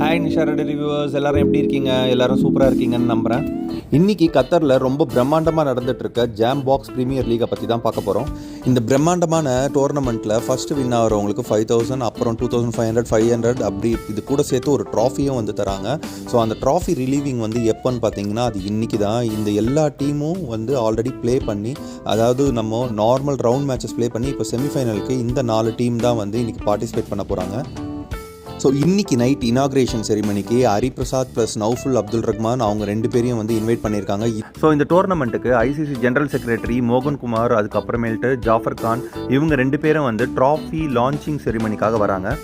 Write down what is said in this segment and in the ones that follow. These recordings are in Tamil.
ஹாய் நிஷாரோட ரிவ்யூவர்ஸ் எல்லாரும் எப்படி இருக்கீங்க? எல்லாரும் சூப்பராக இருக்கீங்கன்னு நம்புகிறேன். இன்றைக்கி கத்தரில் ரொம்ப பிரம்மாண்டமாக நடந்துகிட்ருக்க ஜாம் பாக்ஸ் ப்ரீமியர் லீகை பற்றி தான் பார்க்க போகிறோம். இந்த பிரம்மாண்டமான டோர்னமெண்ட்டில் ஃபஸ்ட்டு வின் ஆகிறவங்களுக்கு 5,000, அப்புறம் 2,500, 500 அப்படி இது கூட சேர்த்து ஒரு ட்ராஃபியும் வந்து தராங்க. ஸோ அந்த ட்ராஃபி ரிலீவிங் வந்து எப்போன்னு பார்த்தீங்கன்னா அது இன்றைக்கி தான். இந்த எல்லா டீமும் வந்து ஆல்ரெடி ப்ளே பண்ணி, அதாவது நம்ம நார்மல் ரவுண்ட் மேட்சஸ் ப்ளே பண்ணி இப்போ செமிஃபைனலுக்கு இந்த 4 டீம் தான் வந்து இன்றைக்கி பார்ட்டிசிபேட் பண்ண போகிறாங்க. ஸோ இன்றைக்கி நைட் இனாக்ரேஷன் செரிமனிக்கு ஹரிபிரசாத் ப்ளஸ் நௌஃபுல் அப்துல் ரஹ்மான் அவங்க 2 பேரையும் வந்து இன்வைட் பண்ணியிருக்காங்க. ஸோ இந்த டோர்னமெண்ட்டுக்கு ஐசிசி ஜென்ரல் செக்ரட்டரி மோகன் குமார், அதுக்கப்புறமேல்ட்டு ஜாஃபர் கான், இவங்க 2 பேரும் வந்து ட்ராஃபி லான்ச்சிங் செரிமனிக்காக வராங்க.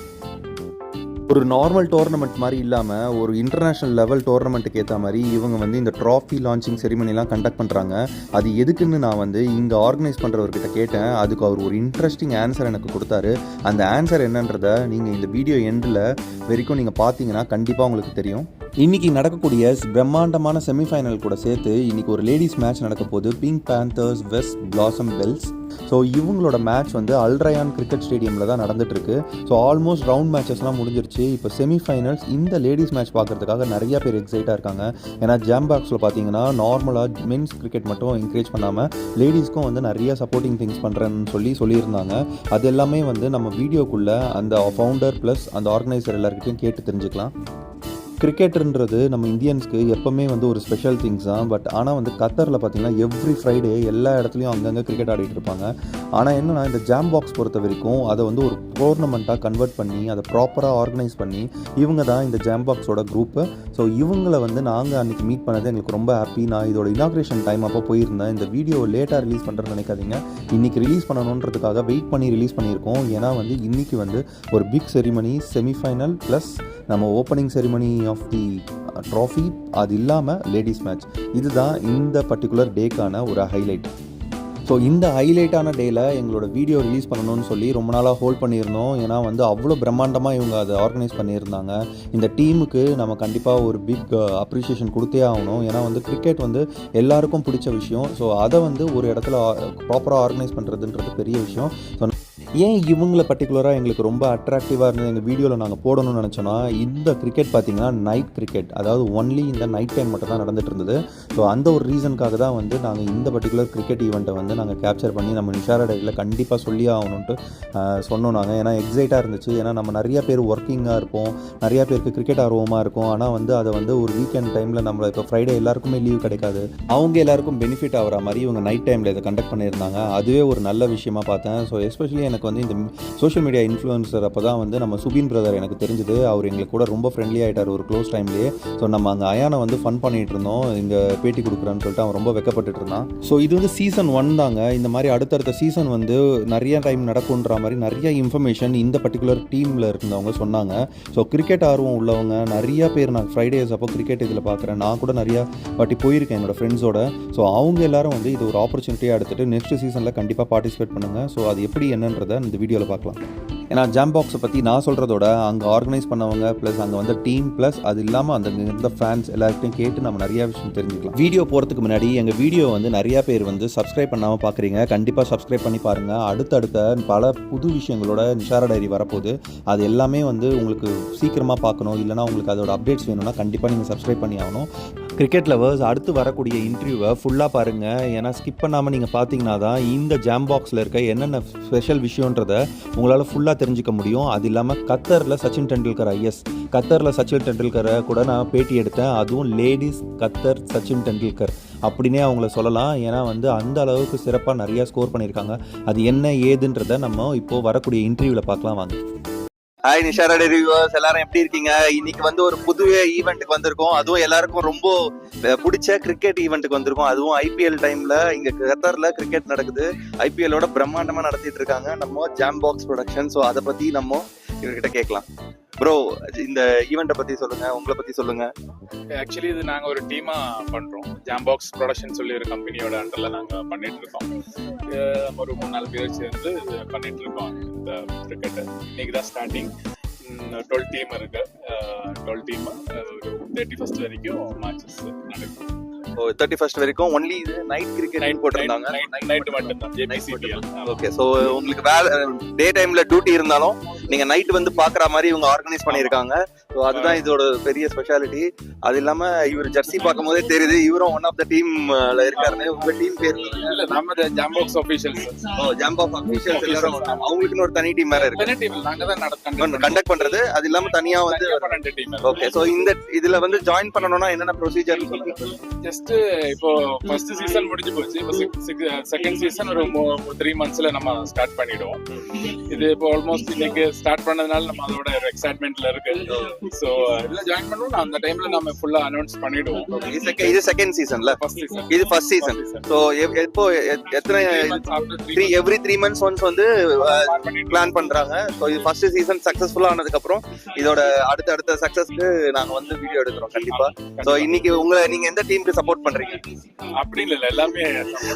ஒரு நார்மல் டோர்னமெண்ட் மாதிரி இல்லாமல் ஒரு இன்டர்நேஷ்னல் லெவல் டோர்னமெண்ட்டுக்கு ஏற்ற மாதிரி இவங்க வந்து இந்த ட்ராஃபி லான்ச்சிங் செரிமனிலாம் கண்டக்ட் பண்ணுறாங்க. அது எதுக்குன்னு நான் வந்து இங்கே ஆர்கனைஸ் பண்ணுறவர்கிட்ட கேட்டேன். அதுக்கு அவர் ஒரு இன்ட்ரெஸ்டிங் ஆன்சர் எனக்கு கொடுத்தாரு. அந்த ஆன்சர் என்னன்றதை நீங்கள் இந்த வீடியோ எண்டில் வரைக்கும் நீங்கள் பார்த்தீங்கன்னா கண்டிப்பாக உங்களுக்கு தெரியும். இன்றைக்கி நடக்கக்கூடிய பிரம்மாண்டமான செமிஃபைனல் கூட சேர்த்து இன்றைக்கி ஒரு லேடிஸ் மேட்ச் நடக்க போகுது. Pink panthers west blossom bells. So இவங்களோட மேட்ச் வந்து அல்ரயான் கிரிக்கெட் ஸ்டேடியமில் தான் நடந்துகிட்ருக்கு. ஸோ ஆல்மோஸ்ட் ரவுண்ட் மேட்சஸ்லாம் முடிஞ்சிருச்சு. இப்போ செமிஃபைனல்ஸ் இந்த லேடிஸ் மேட்ச் பார்க்குறதுக்காக நிறையா பேர் எக்ஸைட்டாக இருக்காங்க. ஏன்னா ஜாம் பாக்ஸில் பார்த்தீங்கன்னா நார்மலாக மென்ஸ் கிரிக்கெட் மட்டும் என்கரேஜ் பண்ணாமல் லேடிஸ்க்கும் வந்து நிறைய சப்போர்ட்டிங் திங்ஸ் பண்ணுறேன்னு சொல்லியிருந்தாங்க. அது எல்லாமே வந்து நம்ம வீடியோக்குள்ளே அந்த ஃபவுண்டர் ப்ளஸ் அந்த ஆர்கனைசர் எல்லாருக்கிட்டையும் கேட்டு தெரிஞ்சுக்கலாம். கிரிக்கெட்டுன்றது நம்ம இந்தியன்ஸ்க்கு எப்போவுமே வந்து ஒரு ஸ்பெஷல் திங்ஸ் தான். பட் ஆனால் வந்து கத்தரில் பார்த்திங்கன்னா எவ்ரி ஃப்ரைடே எல்லா இடத்துலையும் அங்கங்கே கிரிக்கெட் ஆடிட்டு இருப்பாங்க. ஆனால் என்னென்னா இந்த ஜாம் பாக்ஸ் பொறுத்த வரைக்கும் அதை வந்து ஒரு டோர்னமெண்ட்டாக கன்வெர்ட் பண்ணி அதை ப்ராப்பராக ஆர்கனைஸ் பண்ணி இவங்க தான் இந்த ஜாம் பாக்ஸோட குரூப்பு. ஸோ இவங்களை வந்து நாங்கள் அன்றைக்கி மீட் பண்ணது எங்களுக்கு ரொம்ப ஹாப்பி. நான் இதோட இனாக்ரேஷன் டைம் அப்போ போயிருந்தேன். இந்த வீடியோ லேட்டாக ரிலீஸ் பண்ணுறேன்னு நினைக்காதீங்க. இன்றைக்கி ரிலீஸ் பண்ணணுன்றதுக்காக வெயிட் பண்ணி ரிலீஸ் பண்ணியிருக்கோம். ஏன்னா வந்து இன்றைக்கி வந்து ஒரு பிக் செரிமனி, செமிஃபைனல் ப்ளஸ் நம்ம opening ceremony of the trophy, அது இல்லாமல் லேடிஸ் மேட்ச். இதுதான் இந்த பர்டிகுலர் டேக்கான ஒரு ஹைலைட். ஸோ இந்த ஹைலைட்டான டேயில் எங்களோட வீடியோ ரிலீஸ் பண்ணணும்னு சொல்லி ரொம்ப நாளாக ஹோல்ட் பண்ணியிருந்தோம். ஏன்னா வந்து அவ்வளோ பிரம்மாண்டமாக இவங்க அதை ஆர்கனைஸ் பண்ணியிருந்தாங்க. இந்த டீமுக்கு நம்ம கண்டிப்பாக ஒரு பிக் அப்ரிஷியேஷன் கொடுத்தே ஆகணும். ஏன்னா வந்து கிரிக்கெட் வந்து எல்லாருக்கும் பிடிச்ச விஷயம். ஸோ அதை வந்து ஒரு இடத்துல ப்ராப்பராக ஆர்கனைஸ் பண்ணுறதுன்றது பெரிய விஷயம். ஸோ ஏன் இவங்களை பர்டிகுலராக எங்களுக்கு ரொம்ப அட்ராக்டிவாக இருந்தது எங்கள் வீடியோவில் நாங்கள் போடணும்னு நினச்சோன்னா, இந்த கிரிக்கெட் பார்த்திங்கன்னா நைட் கிரிக்கெட், அதாவது ஒன்லி இந்த நைட் டைம் மட்டும் தான் நடந்துட்டு இருந்தது. ஸோ அந்த ஒரு ரீசனுக்காக தான் வந்து நாங்கள் இந்த பர்டிகுலர் கிரிக்கெட் ஈவெண்ட்டை வந்து நாங்கள் கேப்சர் பண்ணி நம்ம நிஷாரா டைரியில் கண்டிப்பாக சொல்லி ஆகணுன்ட்டு சொன்னோம் நாங்கள். ஏன்னா எக்ஸைட்டாக இருந்துச்சு. ஏன்னா நம்ம நிறையா பேர் ஒர்க்கிங்காக இருப்போம், நிறையா பேருக்கு கிரிக்கெட் ஆர்வமாக இருக்கும். ஆனால் வந்து அதை வந்து ஒரு வீக்கெண்ட் டைமில் நம்ம இப்போ ஃப்ரைடே எல்லாருக்குமே லீவ் கிடைக்காது. அவங்க எல்லாருக்கும் பெனிஃபிட் ஆகிற மாதிரி இவங்க நைட் டைமில் இதை கண்டக்ட் பண்ணியிருந்தாங்க. அதுவே ஒரு நல்ல விஷயமா பார்த்தேன். ஸோ எஸ்பெஷலி எனக்கு வந்து இந்த சோஷியல் மீடியா இன்ஃப்ளூயன்சர் அப்போ தான் வந்து நம்ம சுபின் பிரதர் எனக்கு தெரிஞ்சது. அவர் எங்களுக்கு கூட ரொம்ப ஃப்ரெண்ட்லி ஆகிட்டார் ஒரு க்ளோஸ் டைம்லேயே. ஸோ நம்ம அங்கே அயானை வந்து ஃபன் பண்ணிகிட்டு இருந்தோம். இங்கே பேட்டி கொடுக்குறான்னு சொல்லிட்டு அவன் ரொம்ப வெக்கப்பட்டு இருந்தான். ஸோ இது வந்து சீசன் 1 தாங்க. இந்த மாதிரி அடுத்தடுத்த சீசன் வந்து நிறைய டைம் நடக்குன்ற மாதிரி நிறைய இன்ஃபர்மேஷன் இந்த பர்டிகுலர் டீமில் இருந்தவங்க சொன்னாங்க. ஸோ கிரிக்கெட் ஆர்வம் உள்ளவங்க நிறையா பேர், நான் ஃப்ரைடேஸ் அப்போ கிரிக்கெட் இதில் பார்க்குறேன். நான் கூட நிறையா வாட்டி போயிருக்கேன் என்னோடய ஃப்ரெண்ட்ஸோட. ஸோ அவங்க எல்லாரும் வந்து இது ஒரு ஆப்பர்ச்சுனிட்டியாக எடுத்துகிட்டு நெக்ஸ்ட் சீசனில் கண்டிப்பாக பார்ட்டிசிபேட் பண்ணுங்கள். ஸோ அது எப்படி என்னன்றதை இந்த வீடியோவில் பார்க்கலாம். ஏன்னா ஜாம் பாக்ஸை பற்றி நான் சொல்கிறதோட அங்கே ஆர்கனைஸ் பண்ணவங்க ப்ளஸ் அங்கே வந்து டீம் ப்ளஸ் அது இல்லாமல் அந்த இருந்த ஃபேன்ஸ் எல்லாருக்கிட்டையும் கேட்டு நம்ம நிறையா விஷயம் தெரிஞ்சுக்கலாம். வீடியோ போகிறதுக்கு முன்னாடி எங்கள் வீடியோ வந்து நிறையா பேர் வந்து சப்ஸ்கிரைப் பண்ணாமல் பார்க்குறீங்க. கண்டிப்பாக சப்ஸ்கிரைப் பண்ணி பாருங்கள். அடுத்தடுத்த பல புது விஷயங்களோட நிஷாரா டைரி வரப்போகுது. அது எல்லாமே வந்து உங்களுக்கு சீக்கிரமாக பார்க்கணும், இல்லைனா உங்களுக்கு அதோட அப்டேட்ஸ் வேணும்னா கண்டிப்பாக நீங்கள் சப்ஸ்கிரைப் பண்ணி ஆகணும். கிரிக்கெட் லவர்ஸ் அடுத்து வரக்கூடிய இன்டர்வியூவை ஃபுல்லாக பாருங்கள். ஏன்னா ஸ்கிப் பண்ணாமல் நீங்கள் பார்த்தீங்கன்னா தான் இந்த ஜாம் பாக்ஸில் இருக்க என்னென்ன ஸ்பெஷல் விஷயன்றதை உங்களால் ஃபுல்லாக தெரிஞ்சுக்க முடியும். அது இல்லாமல் கத்தரில் சச்சின் டெண்டுல்கர் ஐஎஸ், கத்தரில் சச்சின் டெண்டுல்கரை கூட நான் பேட்டி எடுத்தேன். அதுவும் லேடிஸ் கத்தர் சச்சின் டெண்டுல்கர் அப்படின்னே அவங்கள சொல்லலாம். ஏன்னா வந்து அந்த அளவுக்கு சிறப்பாக நிறையா ஸ்கோர் பண்ணியிருக்காங்க. அது என்ன ஏதுன்றதை நம்ம இப்போது வரக்கூடிய இன்டர்வியூவில் பார்க்கலாம் வாங்க. ஹாய் நிஷாரா டைரி வியூவர்ஸ், எல்லாரும் எப்படி இருக்கீங்க? இன்னைக்கு வந்து ஒரு புது ஈவெண்ட்டுக்கு வந்திருக்கோம். அதுவும் எல்லாருக்கும் ரொம்ப பிடிச்ச கிரிக்கெட் ஈவெண்ட்டுக்கு வந்திருக்கோம். அதுவும் ஐபிஎல் டைம்ல இங்க கத்தார்ல கிரிக்கெட் நடக்குது. ஐபிஎல்லோட பிரம்மாண்டமா நடத்திட்டு இருக்காங்க நம்ம ஜாம் பாக்ஸ் ப்ரொடக்ஷன். ஸோ அதை பத்தி நம்ம இவர்கிட்ட கேட்கலாம். ப்ரோ, இந்த ஈவெண்ட்டை பத்தி சொல்லுங்க, உங்களை பத்தி சொல்லுங்க. ஆக்சுவலி இது நாங்க ஒரு டீமா பண்றோம். ஜாம் பாக்ஸ் ப்ரொடக்ஷன் சொல்லி ஒரு கம்பெனியோட அண்டர்ல நாங்க பண்ணிட்டு இருக்கோம். ஒரு 3-4 பேர் சேர்ந்து பண்ணிட்டு இருக்கோம் இந்த கிரிக்கெட். இன்னைக்கு தான் ஸ்டார்டிங். 12 டீம் இருக்கு. 12 டீம் ஒரு 31st வரைக்கும் மேட்சஸ் நடக்கும். 31st வரைக்கும் ஒன்லி இது நைட் கிரிக்கெட் போட்டிருந்தாங்க. நைட் மட்டும் தான் ஜேபிசிபிஎல். ஓகே. ஸோ உங்களுக்கு வேலை டே டைம்ல டியூட்டி இருந்தாலும் நீங்க நைட் வந்து பாக்குற மாதிரி இவங்க ஆர்கனைஸ் பண்ணிருக்காங்க. ஸோ அதுதான் இதோட பெரிய ஸ்பெஷாலிட்டி. அது இல்லாம இவர் ஜெர்சி பார்க்கும் போதே தெரியுது இவரும் ஒன் ஆஃப் த டீம்ல இருக்காருன்னு. உங்க டீம் பேர் இல்ல நம்ம ஜாம்பாக்ஸ் அபிஷியல்ஸ். ஜாம்பாக்ஸ் அபிஷியல்ஸ் எல்லாரும் அவங்களுக்குன்னு ஒரு தனி டீம் வேற இருக்கு. தனி டீம் நாங்க தான் கண்டக்ட் பண்றது. அது இல்லாம தனியா வந்து டீம். ஓகே. ஸோ இந்த இதுல வந்து ஜாயின் பண்ணணும்னா என்னென்ன ப்ரொசீஜர் சொல்லுங்க. ஜஸ்ட் இப்போ ஃபர்ஸ்ட் சீசன் முடிஞ்சு போச்சு. இப்போ செகண்ட் சீசன் ஒரு 3 monthsல நம்ம ஸ்டார்ட் பண்ணிடுவோம். இது இப்போ ஆல்மோஸ்ட் இன்னைக்கு ஸ்டார்ட் பண்ணதுனால நம்ம அதோட எக்ஸைட்மெண்ட்ல இருக்கு. சோ இதுல ஜாயின் பண்ணனும் அந்த டைம்ல நம்ம ஃபுல்லா அனௌன்ஸ் பண்ணிடுவோம். இது செகண்ட் சீசன்ல இது ஃபர்ஸ்ட் சீசன். சோ எப்போ எத்தனை எவ்ரி 3 months ஒன்ஸ் வந்து பிளான் பண்றாங்க. சோ இது ஃபர்ஸ்ட் சீசன் சக்சஸ்ஃபுல்லா ஆனதுக்கு அப்புறம் இதோட அடுத்த சக்சஸ்க்கு நாங்க வந்து வீடியோ எடுக்கிறோம் கண்டிப்பா. சோ இன்னைக்கு நீங்க எந்த டீமுக்கு சப்போர்ட் பண்றீங்க? அப்படி இல்ல எல்லாமே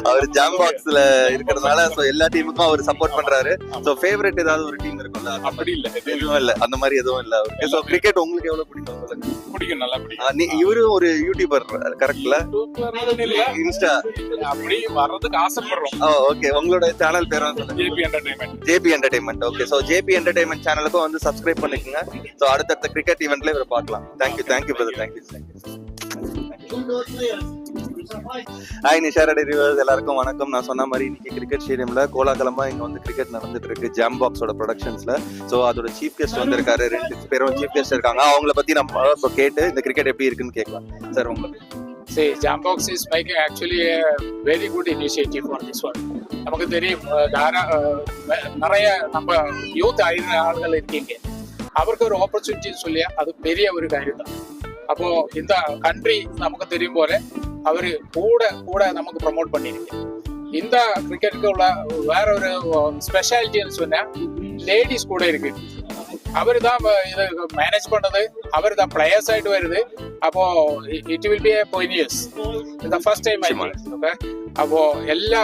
அவர் ஜாம்பாக்ஸ்ல இருக்கிறதுனால சோ எல்லா டீமுக்கும் அவர் சப்போர்ட் பண்றாரு. சோ ஃபேவரட் ஏதாவது ஒரு டீம் இருக்கும்ல? அப்படி இல்ல எதுவும் இல்ல, அந்த மாதிரி எதுவும் இல்ல அவருக்கு. சோ கிரிக்கெட் உங்களுக்கு எவ்வளவு பிடிக்கும் சொல்லுங்க. பிடிக்கும், நல்லா பிடிக்கும். இவரு ஒரு யூடியூபர் கரெக்ட்ல? இன்ஸ்டா அப்படி வர்றதுக்கு ஆசைப்படுறோம். ஓகே. உங்களோட சேனல் பேர் JB entertainment. Okay. So JB entertainment சேனலுக்கும் வந்து சப்ஸ்கிரைப் பண்ணிக்கோங்க. சோ அடுத்த கிரிக்கெட் ஈவென்ட்ல இவரை பார்க்கலாம். Thank you brother. தேங்க்யூ. ஹாய் நிஷாரடி ரிவர்ஸ், எல்லாருக்கும் வணக்கம். நான் சொன்ன மாதிரி இன்னைக்கு கிரிக்கெட் ஸ்டேடியம்ல கோலாகலமா இங்க வந்து கிரிக்கெட் நடந்துட்டு இருக்கு ஜாம்பாக்ஸோட ப்ரொடக்ஷன்ஸ்ல. சோ அதோட சீஃப் கெஸ்ட் வந்திருக்காரு. 2 பேரும் சீஃப் கெஸ்ட் இருக்காங்க. அவங்கள பத்தி நம்ம கேட்டு இந்த கிரிக்கெட் எப்படி இருக்குன்னு கேட்கலாம். சார் உங்களுக்கு Jambox is making actually a very good initiative for this one. நமக்கு தெரியும் நிறைய நம்ம யூத் ஆளுகள் இருக்கீங்க, அவருக்கு ஒரு ஆப்பர்ச்சுனிட்டி சொல்லி அது பெரிய ஒரு காரியம் தான். அப்போ இந்த கண்ட்ரி நமக்கு தெரியும் போல அவரு கூட நமக்கு ப்ரமோட் பண்ணிருக்கு. இந்த கிரிக்கெட்டுக்கு உள்ள வேற ஒரு ஸ்பெஷாலிட்டின்னு சொன்னா லேடிஸ் கூட இருக்கு. அவரு தான் இது மேனேஜ் பண்ணது, அவரு தான் பிளேயர்ஸ் ஆயிட்டு வருது. அப்போ இட் வில் பி எ போயினியஸ் இந்த ஃபர்ஸ்ட் டைம். ஓகே. அப்போ எல்லா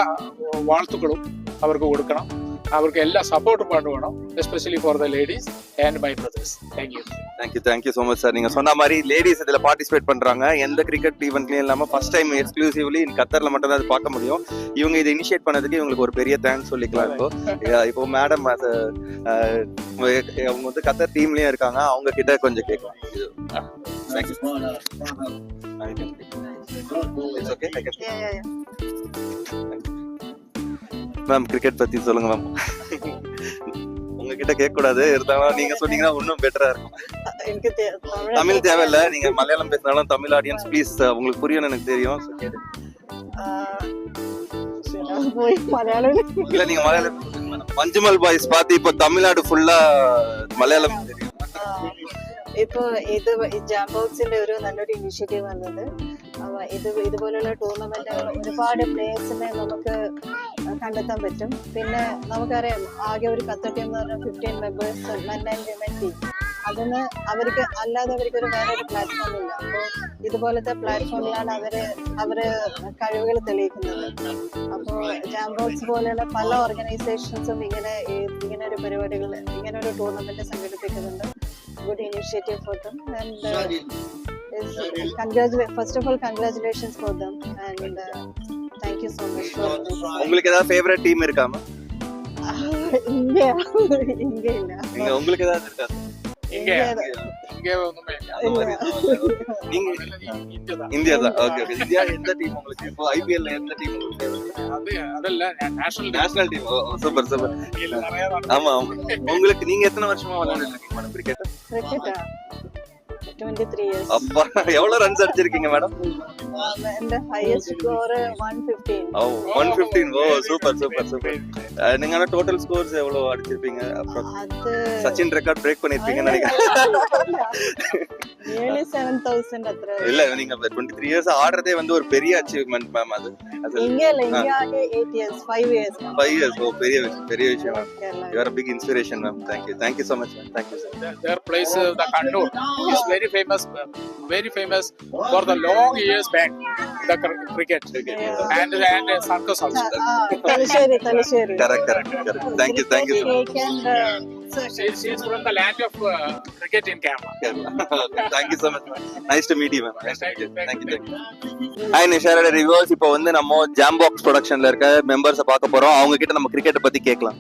வாழ்த்துக்களும் அவருக்கு கொடுக்கணும், அவருக்கு எல்லா சப்போர்ட்டும் பண்ணுவோம், especially for the ladies and my brothers. Thank you so much sir. நீங்க சொன்ன மாதிரி லேடிஸ் இதுல பார்ட்டிசிபேட் பண்றாங்க. எந்த கிரிக்கெட் ஈவெண்ட்லயும் இல்லாம ஃபர்ஸ்ட் டைம் எக்ஸ்க்ளூசிவ்லி கத்தர்ல மட்டும் தான் அது பார்க்க முடியும். இவங்க இதை இனிஷியேட் பண்ணதுக்கு இவங்களுக்கு ஒரு பெரிய தேங்க்ஸ் சொல்லிக்கலாம். இப்போ மேடம் அவங்க வந்து கத்தர் டீம்லயும் இருக்காங்க, அவங்க கிட்ட கொஞ்சம் கேட்கலாம். மேம் கிரிக்கெட் பத்தி சொல்லுங்க மேம். உங்ககிட்ட கேட்க கூடாது, இருந்தாலும் நீங்க சொன்னீங்கன்னா இன்னும் பெட்டரா இருக்கும். தமிழ் தேவையில்ல, நீங்க மலையாளம் பேசினாலும் தமிழ் ஆடியன்ஸ் ப்ளீஸ், உங்களுக்கு புரியும் எனக்கு தெரியும். இல்ல நீங்க மலையாளம் மஞ்சுமல் பாய்ஸ் பார்த்து இப்போ தமிழ்நாடு ஃபுல்லா മലയാളം தெரியும். ഇപ്പൊ ഇത് ജാംബോക്സിന്റെ ഒരു നല്ലൊരു ഇനിഷ്യേറ്റീവ് വന്നത്. ഇതുപോലുള്ള ടൂർണമെന്റുകൾ ഒരുപാട് പ്ലേയേഴ്സിനെ നമുക്ക് കണ്ടെത്താൻ പറ്റും. പിന്നെ നമുക്കറിയാം ആകെ ഒരു ഖത്തർ ടീം എന്ന് പറഞ്ഞാൽ 15 members men and women team. അതിന് അവർക്ക് ഒരു വേറൊരു പ്ലാറ്റ്ഫോം ഇല്ല. അപ്പോൾ ഇതുപോലത്തെ പ്ലാറ്റ്ഫോമിലാണ് അവര് കഴിവുകൾ തെളിയിക്കുന്നത്. അപ്പോൾ ജാംബോക്സ് പോലെയുള്ള പല ഓർഗനൈസേഷൻസും ഇങ്ങനെ ഒരു പരിപാടികൾ, ഇങ്ങനെ ഒരു ടൂർണമെന്റ് സംഘടിപ്പിക്കുന്നുണ്ട്. Good initiative for them, and first of all congratulations for them, and thank you so much for this. உங்களுக்கு ஏதாவது ஃபேவரட் டீம் இருக்காமா? இங்க இல்ல. உங்களுக்கு ஏதாவது இருக்கா? இங்க ஒண்ணுமே இல்ல. நீங்க இந்தியா தான். ஓகே. இந்தியா எந்த டீம் உங்களுக்கு இப்போ ஐபிஎல் எந்த டீம் உங்களுக்கு ஃபேவரட்? அதல்ல நேஷனல் டீம். சூப்பர். ஆமா. உங்களுக்கு நீங்க எத்தனை வருஷமா விளையாடிட்டு இருக்கீங்க மேடம் கிரிக்கெட்? 23 years. அப்பா எவ்வளவு ரன்ஸ் அடிச்சிருக்கீங்க madam? the highest score 115. 115. Super. நீங்க டோட்டல் ஸ்கோர்ஸ் எவ்வளவு அடிச்சிருப்பீங்க? சச்சின் ரெக்கார்ட் பிரேக் பண்ணிருப்பீங்கன்னு நினைக்கிறேன். 7,000 அത്ര. இல்ல நீங்க 23 இயர்ஸ் ஆடுறதே வந்து ஒரு பெரிய அச்சீவ்மென்ட் மேம். அது இங்க 8 years 5 years. 5 years. பெரிய விஷயம் ma'am. You are a big inspiration ma'am. Thank you so much ma'am. Thank you sir. Their place the Kannur is very famous for the long years back the cricket and circus also. Talisheri. Correct. Thank you She is from the land of cricket in Kerala. Thank you so much. Nice to meet you ma'am. Thank you. Hi நிஷாரோட ரிவர்ஸ். இப்போ வந்து நம்ம ஜாம்பாக்ஸ் ப்ரொடக்ஷன்ல இருக்க மெம்பர்ஸை பார்க்க போறோம். அவங்க கிட்ட நம்ம கிரிக்கெட் பத்தி கேட்கலாம்.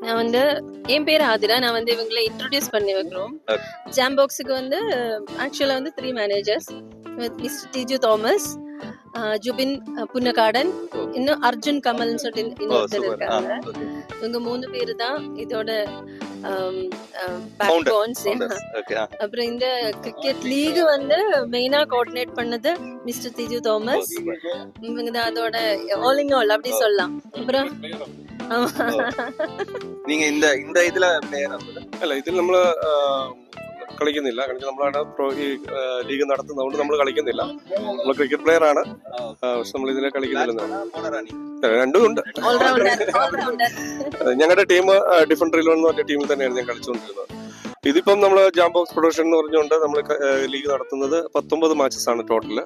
நான் வந்து என் பேர் ஆதிரா. நான் வந்து இவங்களை இன்ட்ரோடியூஸ் பண்ணி வைக்கிறோம். ஜாம் பாக்ஸுக்கு வந்து ஆக்சுவலாக வந்து 3 managers, mister did you Thomas, Jubin புன்னகாடன், இன்னும் அர்ஜுன் கமல்னு சொல்லிட்டு இன்னொருத்தர் இருக்காங்க. இவங்க 3 பேர் தான் இதோட பேக்போன்ஸ். அப்புறம் இந்த கிரிக்கெட் லீக் வந்து மெயினா கோஆர்டினேட் பண்ணது மிஸ்டர் டிஜு தாமஸ். இவங்க தான் அதோட ஆல் இன் ஆல் அப்படி சொல்லலாம். அப்புறம் நீங்க இந்த இதுல അല്ല ഇതിൽ നമ്മള് കളിക്കുന്നില്ല. കാരണം നമ്മളാണ് ഈ ലീഗ് നടത്തുന്നതുകൊണ്ട് നമ്മൾ കളിക്കുന്നില്ല. നമ്മൾ ക്രിക്കറ്റ് പ്ലെയർ ആണ്, പക്ഷെ നമ്മൾ ഇതിലെ കളിക്കുന്നില്ല. രണ്ടും ഉണ്ട്. ഞങ്ങളുടെ ടീം ഡിഫൻഡർ 11 എന്ന് പറഞ്ഞ ടീമിൽ തന്നെയാണ് ഞാൻ കളിച്ചുകൊണ്ടിരുന്നത്. ഇതിപ്പം നമ്മൾ ജാം ബോക്സ് പ്രൊഡക്ഷൻ എന്ന് പറഞ്ഞുകൊണ്ട് നമ്മൾ ലീഗ് നടത്തുന്നത് 19 മാച്ചസ് ആണ് ടോട്ടല്.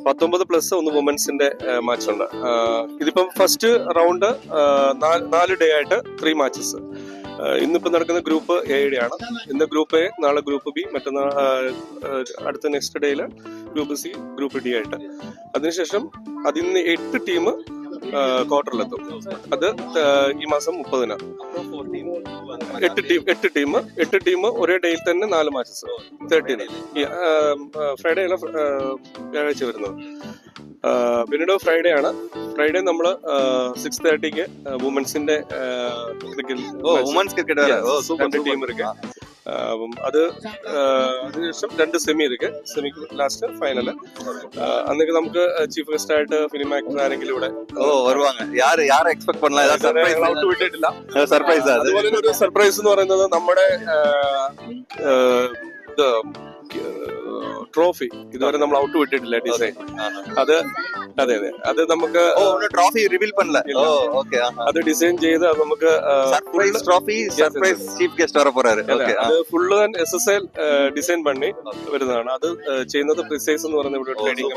19 പ്ലസ് 1 വുമൻസിന്റെ മാച്ച് ഉണ്ട്. ഇതിപ്പം ഫസ്റ്റ് റൗണ്ട് 4 ഡേ ആയിട്ട് 3 മാച്ചസ്. ഇന്നിപ്പോ നടക്കുന്ന ഗ്രൂപ്പ് എയുടെ ആണ്. ഇന്ന് ഗ്രൂപ്പ് എ, നാളെ ഗ്രൂപ്പ് ബി, മറ്റന്നാൾ അടുത്ത നെക്സ്റ്റ് ഡേയില് ഗ്രൂപ്പ് സി, ഗ്രൂപ്പ് ഡി ആയിട്ട്. അതിനുശേഷം അതിന്ന് 8 ടീം ക്വാർട്ടറിലെത്തും. അത് ഈ മാസം 30-ന് 8 ടീം ഒരേ ഡേയിൽ തന്നെ 4 മാച്ചസ്. 13 ഫ്രൈഡേ അല്ല, വ്യാഴാഴ്ച വരുന്നത്. പിന്നീട് ഫ്രൈഡേ ആണ്. ഫ്രൈഡേ നമ്മള് 6:30ക്ക് വുമൻസിന്റെ ക്രിക്കറ്റ് ടീം ഇருக்கு. அது അതിനുശേഷം 2 സെമി இருக்கு. സെമിക്ക് ലാസ്റ്റ് ഫൈനല്. അന്നേക്ക് നമുക്ക് ചീഫ് ഗസ്റ്റ് ആയിട്ട് ഫിലിം ആക്ടർ ആരെങ്കിലും ഇവിടെ வருவாங்க. யாரை எக்ஸ்பெக்ட் பண்ணலாம்? ഔട്ട് വിട്ടിട്ടില്ല. സർപ്രൈസ്. അതുപോലെ ഒരു സർപ്രൈസ് എന്ന് പറയുന്നത് നമ്മുടെ ട്രോഫി ഇതുവരെ നമ്മൾ ഔട്ട് വിട്ടിട്ടില്ല. ഡിസൈൻ അത് അതെ അത് നമുക്ക് ട്രോഫി റിവീൽ பண்ணல. അത് ഡിസൈൻ ചെയ്ത് അത് നമുക്ക് surprise trophy, surprise chief guest വர போறாரு. അത് ഫുള്ള് SSL ഡിസൈൻ പണി വരുന്നതാണ്. അത് ചെയ്യുന്നത് പ്രിസൈസ് എന്ന് പറയുന്ന ഇവിടെ ട്രേഡിംഗ്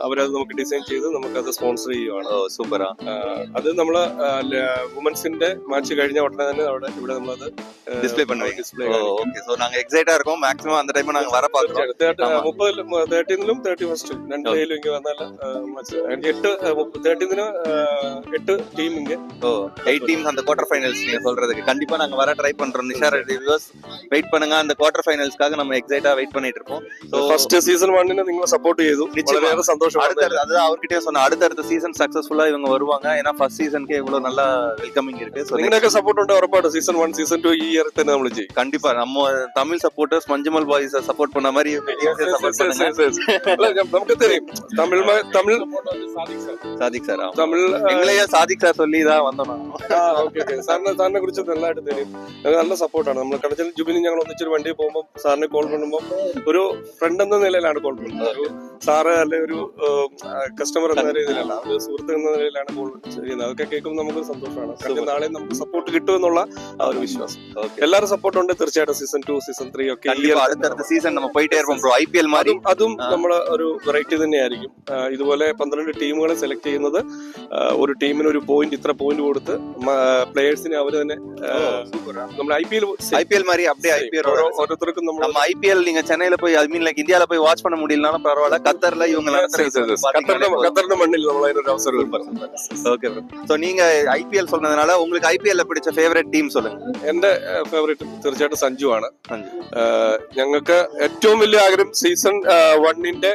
അവരത് നമുക്ക് ഡിസൈൻ ചെയ്ത് നമുക്ക് അത് സ്പോൺസർ ചെയ്യുവാണ്. സൂപ്പറാ. അത് നമ്മള് വുമൻസിന്റെ മാച്ച് കഴിഞ്ഞ ഉടനെ തന്നെ ഇവിടെ നമ്മളത് டிஸ்ப்ளே பண்ணுவீங்க. ஓகே, சோ நாங்க எக்ஸைட்டா இருக்கோம். மேக்ஸிமம் அந்த டைம் நாங்க வர பாக்குறோம். 30-ലും 31-ലും 2 ഡേയിലും ഇങ്ങ വന്നാൽ 13-ന് 8 ടീം இங்க 8 டீம்ஸ் அந்த குவார்டர் ஃபைனல்ஸ் நீங்க சொல்றதுக்கு கண்டிப்பா நாங்க வர ட்ரை பண்றோம். நிஷார் வியூவர்ஸ் வெயிட் பண்ணுங்க. அந்த குவார்டர் ஃபைனல்ஸ்க்காக நம்ம எக்ஸைட்டா வெயிட் பண்ணிட்டு இருக்கோம். சோ ஃபர்ஸ்ட் சீசன் 1നെ നിങ്ങൾ സപ്പോർട്ട് ചെയ്തു. വളരെ സന്തോഷം. அது அவர்கிட்டயே சொன்ன அடுத்த சீசன் சக்சஸ்ஃபுல்லா இவங்க வருவாங்க. ஏன்னா ஃபர்ஸ்ட் சீசனுக்கே இவ்வளவு நல்ல வெல்கமிங் இருக்கு. சோ നിങ്ങളൊക്കെ സപ്പോർട്ട് ഉണ്ട് ഉറപ്പാണ്. സീസൺ 1 സീസൺ 2 ഈ ഇയർ തന്നെ നമ്മൾ ചെയ്യും. கண்டிப்பா நம்ம Tamil supporters Manjummel boys support பண்ண மாதிரி നമുക്ക് தெரியும். தமிழ் சாதிக் சார் தமிழ் எங்களையா சாதிக் சார் சொல்லி தான் வந்தோம். സാറിനെ കുറിച്ച് നല്ലതായിട്ട് തരും. നല്ല സപ്പോർട്ടാണ്. നമ്മൾ കടച്ചിൽ ജുബിനും ഞങ്ങൾ ഒന്നിച്ചൊരു വണ്ടി പോകുമ്പോൾ സാറിനെ കോൾ பண்ணுമ്പോൾ ഒരു ഫ്രണ്ട് എന്ന നിലയിലാണ് കോൾ ചെയ്യുന്നത്. ഒരു സാറ് അല്ലെ ഒരു കസ്റ്റമർ എന്ന രീതിയിലല്ല, ഒരു സുഹൃത്ത് എന്ന നിലയിലാണ് കോൾ ചെയ്യുന്നത്. അതൊക്കെ കേൾക്കുമ്പോൾ നമുക്ക് സന്തോഷമാണ്. കാരണം നാളെ നമുക്ക് സപ്പോർട്ട് കിട്ടുമെന്നുള്ള ആ ഒരു വിശ്വാസം. എല്ലാവരും സപ്പോർട്ട് ഉണ്ട് തീർച്ചയായിട്ടും. സീസൺ 2 സീസൺ 3 ഒക്കെ അടുത്ത സീസൺ നമ്മൾ പോയിട്ടേ இருப்போம் ബ്രോ. IPL മാറി അതും നമ്മള് ഒരു വെറൈറ്റി തന്നെയായിരിക്കും. ഇതുപോലെ 12 ടീമുകളെ സെലക്ട് ചെയ്യുന്നത്. ഒരു ടീമിന് ഒരു പോയിന്റ്, ഇത്ര പോയിന്റ് കൊടുത്ത് പ്ലേയേഴ്സിനെ അവര് തന്നെ നമ്മൾ IPL மாதிரி அப்படியே IPL ഓരോരുത്തർക്കും நம்ம IPL நீங்க சென்னையில போய் ஐ மீன் லைக் இந்தியால போய் வாட்ச் பண்ண முடியலனாலும் பரவாயில்ல, கத்தர்ல இவங்க ഖത്തറിന്റെ മണ്ണിൽ നമ്മൾ അതിനൊരു അവസരം. Okay bro. സോ நீங்க IPL சொன்னதுனால உங்களுக்கு IPL ல பிடிச்ச ഫേവറേറ്റ് ടീം சொல்லுங்க. എന്റെ ഫേവറേറ്റ് തീർച്ചയായിട്ടും സഞ്ജു ആണ്. ഞങ്ങൾക്ക് ഏറ്റവും വലിയ ആഗ്രഹം സീസൺ 1ന്റെ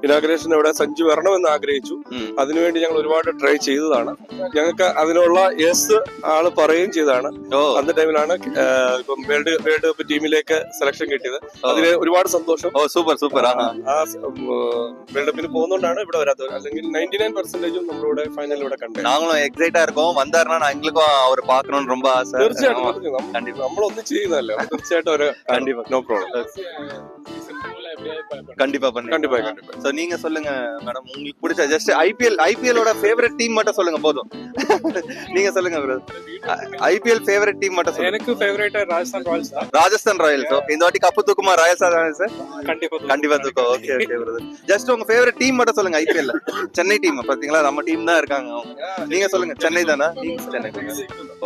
ഇനാഗ്രേഷൻ ഇവിടെ സഞ്ജു വരണമെന്ന് ആഗ്രഹിച്ചു. അതിനുവേണ്ടി ഞങ്ങൾ ഒരുപാട് ട്രൈ ചെയ്തതാണ്. ഞങ്ങൾക്ക് അതിനുള്ള യെസ് ആള് പറയുകയും ചെയ്തതാണ്. അന്ന ടൈമിലാണ് ഇപ്പം വേൾഡ് കപ്പ് ടീമിലേക്ക് സെലക്ഷൻ കിട്ടിയത്. അതിന് ഒരുപാട് സന്തോഷം. Super super. ആ വേൾഡ് കപ്പിന് പോകുന്നോണ്ടാണ് ഇവിടെ വരാത്തത്. അല്ലെങ്കിൽ 99% നമ്മളിവിടെ ഫൈനലിലൂടെ കണ്ടത്. நாங்களும் எக்ஸைட்டா இருக்கோம். வந்தாருன்னா எங்களுக்கும் அவர் பார்க்கணும்னு ரொம்ப ஆசை. തീർച്ചയായിട്ടും നമ്മളൊന്നും ചെയ്യുന്നതല്ലേ. തീർച്ചയായിട്ടും ഒരു നോ പ്രോബ്ലം. கண்டிப்பா கண்டிப்பா. சோ நீங்க சொல்லுங்க மேடம், உங்களுக்கு பிடிச்ச ஜஸ்ட் ஐபிஎலோட ஃபேவரட் டீம் மட்டும் சொல்லுங்க போதும். நீங்க சொல்லுங்க ப்ரோ. ஐபிஎல் ஃபேவரட் டீம் மட்டும் சொல்லுங்க. எனக்கு ஃபேவரட் ராஜஸ்தான் ராயல்ஸ். ஓகே, இந்த வாட்டி கப்பு தூக்குமா ராஜஸ்தான் ராயல்ஸ்? கண்டிப்பா தூக்கும். Okay brother. ஜஸ்ட் உங்க ஃபேவரட் டீம் மட்டும் சொல்லுங்க. ஐபிஎல் சென்னை டீம் பாத்தீங்களா, நம்ம டீம் தான் இருக்காங்க. நீங்க சொல்லுங்க. சென்னை தானா? சென்னை.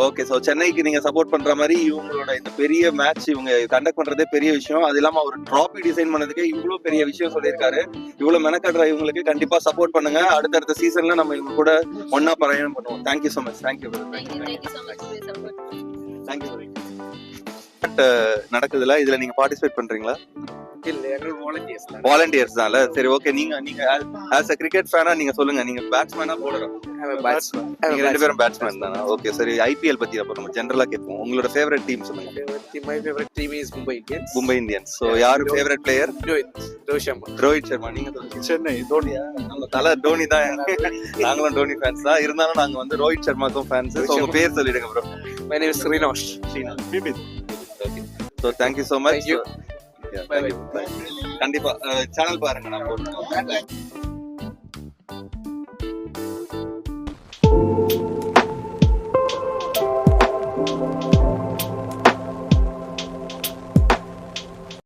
ஓகே, சோ சென்னைக்கு நீங்க சப்போர்ட் பண்ற மாதிரி இவங்களோட இந்த பெரிய மேட்ச் இவங்க கண்டக்ட் பண்றதே பெரிய விஷயம். அது இல்லாம ஒரு ட்ராபி டிசைன் பண்ணதுக்கு இவ்வளவு பெரிய விஷயம் சொல்லியிருக்காரு. இவ்வளவு மெனக்கடுற இவங்களுக்கு கண்டிப்பா சப்போர்ட் பண்ணுங்க. அடுத்தடுத்த சீசன்ல நம்ம இவங்க கூட ஒன்னா பயணம் பண்ணுவோம். Thank you so much. Thank you Thank you so much for your support. Thank you. நடக்குதுல, இதுல நீங்க பார்ட்டிசிபேட் பண்றீங்களா? வாலண்டியர்ஸ் தான்ல. சரி, ஓகே. நீங்க ஆஸ் a கிரிக்கெட் ஃபேனா நீங்க சொல்லுங்க, நீங்க பேட்ஸ்மேனா போலரா? நீங்க ரெண்டு பேரும் பேட்ஸ்மேன் தானா? ஓகே, சரி. ஐபிஎல் பத்தி அப்ப நம்ம ஜெனரலா கேட்போம். உங்களோட ஃபேவரட் டீம் சொல்லுங்க. My favorite team is Mumbai Indians. Mumbai Indians. சோ யாரு favourite player? Rohit Sharma. Rohit Sharma. நீங்க சொல்லுங்க. சென்னை தோனியா? நம்ம தல தோனி தான். நாங்களும் தோனி ஃபேன்ஸ் தான். இருந்தாலும் நாங்க வந்து ரோஹித் சர்மாக்கும் ஃபேன்ஸ். சோ உங்க பேர் சொல்லிடுங்க bro. My name is Srinash. Okay. So thank you so much. Thank you. கண்டிப்பா சேனல் பாருங்க. நான் போடுறேன்.